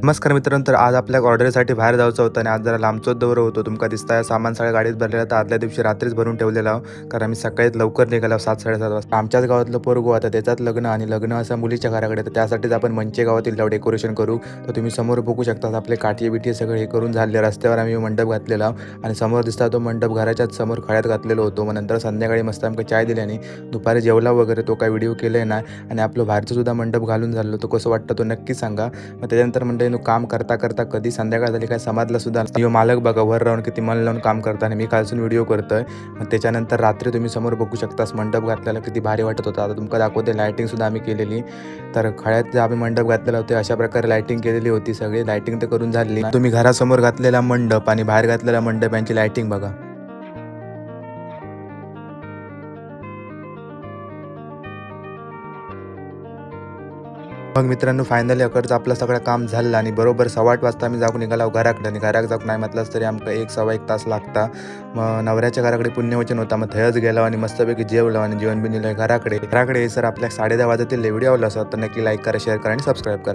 नमस्कार मित्रांनो, तर आज आपल्या ऑर्डरसाठी बाहेर जायचं होतं आणि आज जरा लांबचोच दौरा होतो. तुमका दिसताय सामान सगळ्या गाडीत भरलेलं, तर आदल्या दिवशी रात्रीच भरून ठेवलेलं आहो. कारण आम्ही सकाळीच लवकर निघालो 7-7:30 वाजता. आमच्याच गावातलं पोरगो आता त्याच्यात लग्न आणि लग्न असं मुलीच्या घराकडे, तर त्यासाठीच आपण मंचे गावातील डेकोरेशन करू. तर तुम्ही समोर बघू शकता आपले काठी-बिठी सगळे हे करून झाले. रस्त्यावर आम्ही मंडप घातलेला आणि समोर दिसता तो मंडप घराच्याच समोर खळ्यात घातलेलो होतो. मग नंतर संध्याकाळी मस्त आमका चाय दिली आणि दुपारी जेवला वगैरे. तो काय व्हिडिओ केले नाही आणि आपलं बाहेरचं सुद्धा मंडप घालून झालं. तो कसं वाटतं तो नक्की सांगा. मग त्याच्यानंतर मंडळीनं काम करता करता कधी संध्याकाळ झाली काय समाजला सुद्धा यो मालक बघा वर राहून किती मन लावून काम करता आणि मी खालसून व्हिडिओ करतोय. मग त्याच्यानंतर रात्री तुम्ही समोर बघू शकतास मंडप घातलेला किती भारी वाटत होता. आता तुमका दाखवते लायटिंग सुद्धा आम्ही केलेली. तर खळ्यात जे आम्ही मंडप घातलेला होते अशा प्रकारे लायटिंग केलेली होती. सगळी लायटिंग तर करून झाली. तुम्ही घरासमोर घातलेला मंडप आणि बाहेर घातलेला मंडप यांची लायटिंग बघा. मग मित्रांनो फायनली अकडचं आपलं सगळं काम झालं आणि बरोबर 8:15 वाजता आम्ही जाऊन निघालो घराकडे आणि घराक जाऊन नाही म्हटलंच तरी आमका 1-1.25 तास लागता. मग नवऱ्याच्या घराकडे पुण्यवचन होता. मग थयच गेलो आणि मस्तपैकी जेवलो आणि जेवण बिन दिलं घराकडे. घराकडे सर आपल्या 10:30 वाजतील व्हिडिओ आवडला असेल तर नक्की लाईक करा, शेअर करा आणि सबस्क्राईब करा.